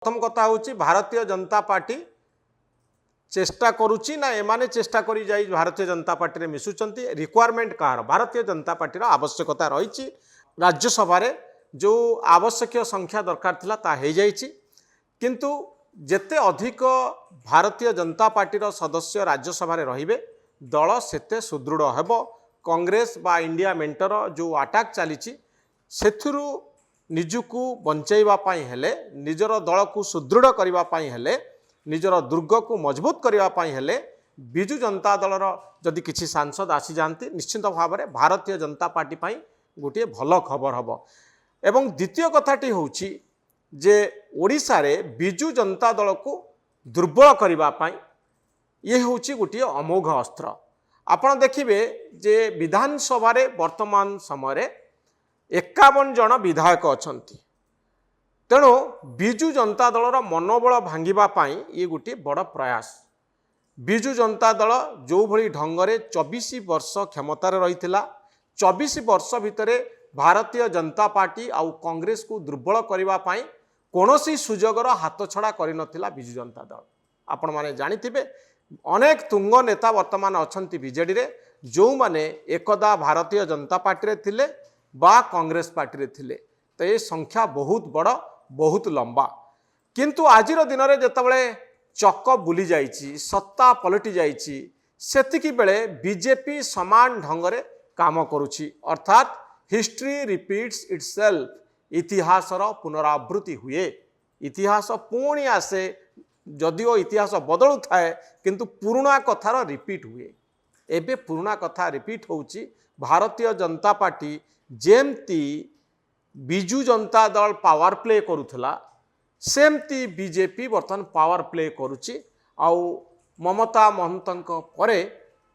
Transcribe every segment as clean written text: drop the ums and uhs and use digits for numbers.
प्रथम कथा हूँ भारतीय जनता पार्टी चेष्टा करुच्ची ना एमाने चेष्टा करी जाई भारतीय जनता पार्टी रे मिसुचंती रिक्वायरमेंट कहार भारतीय जनता पार्टी आवश्यकता रही राज्यसभा जो आवश्यक संख्या दरकार थिला ता हो जाइछि किंतु जेते अधिक भारतीय जनता पार्टी सदस्य राज्यसभा रहिबे दल सेते सुदृढ़ हेबो। कांग्रेस बा इंडिया मेंटर जो अटैक चली सेथुरु निजुकु बंचाइबा पाई हेले निजर दल को सुदृढ़ करबा पाई हेले निजर दुर्ग को मजबूत करबा पाई हेले बिजु जनता दलर जदि किछि सांसद आसी जानती निश्चित भाव में भारतीय जनता पार्टी पाई गोटे भल खबर हबो। एवं द्वितीय कथाटी होउछि जे ओडिशा रे बिजु जनता दल को दुर्बल करबा पाई ये होउछि गोटे अमोघ अस्त्र। आपण देखिबे जे विधानसभा रे वर्तमान समय रे 51 जन विधायक अछंती तेणु बिजु जनता दलर मनोबल भांगिबा पाई ये गोटे बड़ प्रयास। बिजु जनता दल जो भली ढंगरे 24 वर्ष क्षमतार रहिथिला 24 वर्ष भितरे भारतीय जनता पार्टी आउ कांग्रेस को दुर्बल करबा पाई कोनोसी सुजोगर हाथ छड़ा करि नथिला बिजु जनता दल। आपण माने जानिथिबे अनेक तुंग नेता वर्तमान अछंती बीजेडी रे जो माने एकदा भारतीय जनता पार्टी रे थिले बा कांग्रेस पार्टी रे थिले तो ये संख्या बहुत बड़ बहुत लंबा किंतु आजिर दिन में जितेबाला चक बुली जाइछि सत्ता पलटि जाइछि सेतिकी बेले बीजेपी समान ढंगरे काम करुछि अर्थात हिस्ट्री रिपीट्स इटसेल्फ इतिहासर पुनरावृत्ति हुए इतिहास पुणी आसे जदिओ इतिहास बदलु थाए किंतु पुराना कथार रिपीट हुए एबे पुराना कथा repeat होउछि Bharatiya Janata party जेमती Biju Janata Dal power play करुथला सेमती बीजेपी बर्तमान पावर प्ले करुछि आउ ममता महंतंक परे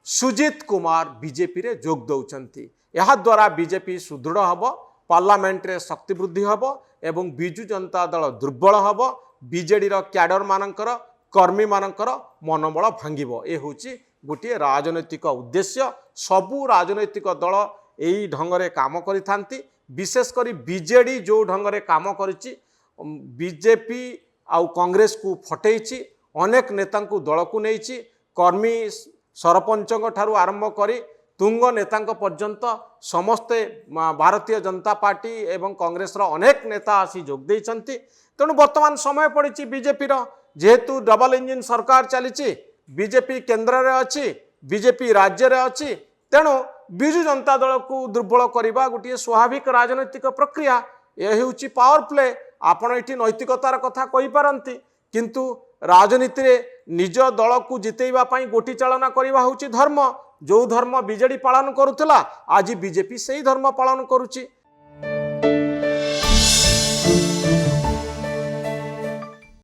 सुजित कुमार बीजेपी रे जोग दउचंती यहा द्वारा बीजेपी सुदृढ़ हबो पार्लियामेंट रे शक्ति वृद्धि हबो एवं बिजु जनता दल दुर्बल हबो बीजेडी रो कैडर मानकर कर्मी मानकर मनोबल भांगिबो ए होछि गोटे राजनैतिक उद्देश्य। सबु राजनैतिक दल यही ढंगरे काम करिथांती विशेषकर बीजेडी जो ढंगरे काम करिछि बीजेपी आउ कांग्रेस को फटेइछि अनेक नेता को दल को नहींछि कर्मी सरपंचों ठारू आरंभ करी तुंग नेता पर्यंत समस्ते भारतीय जनता पार्टी एवं कांग्रेस अनेक नेता आसी जोग देइछंती। तेणु वर्तमान समय पड़ी बीजेपी जेहेतु डबल इंजिन सरकार चली बीजेपी केन्द्र रे अच्छी बीजेपी राज्य रे अच्छी तेणु बिजु जनता दल को दुर्बल करने गोटे स्वाभाविक राजनैतिक प्रक्रिया यह हूँ पावर प्ले। आपण ये नैतिकतार कथा कही पारती किंतु राजनीति रे निज दल को जितेबा पाई गोटी चालना करवा हूँ धर्म जो धर्म बीजेडी पालन करुला आज बीजेपी से ही धर्म पालन करुच्ची।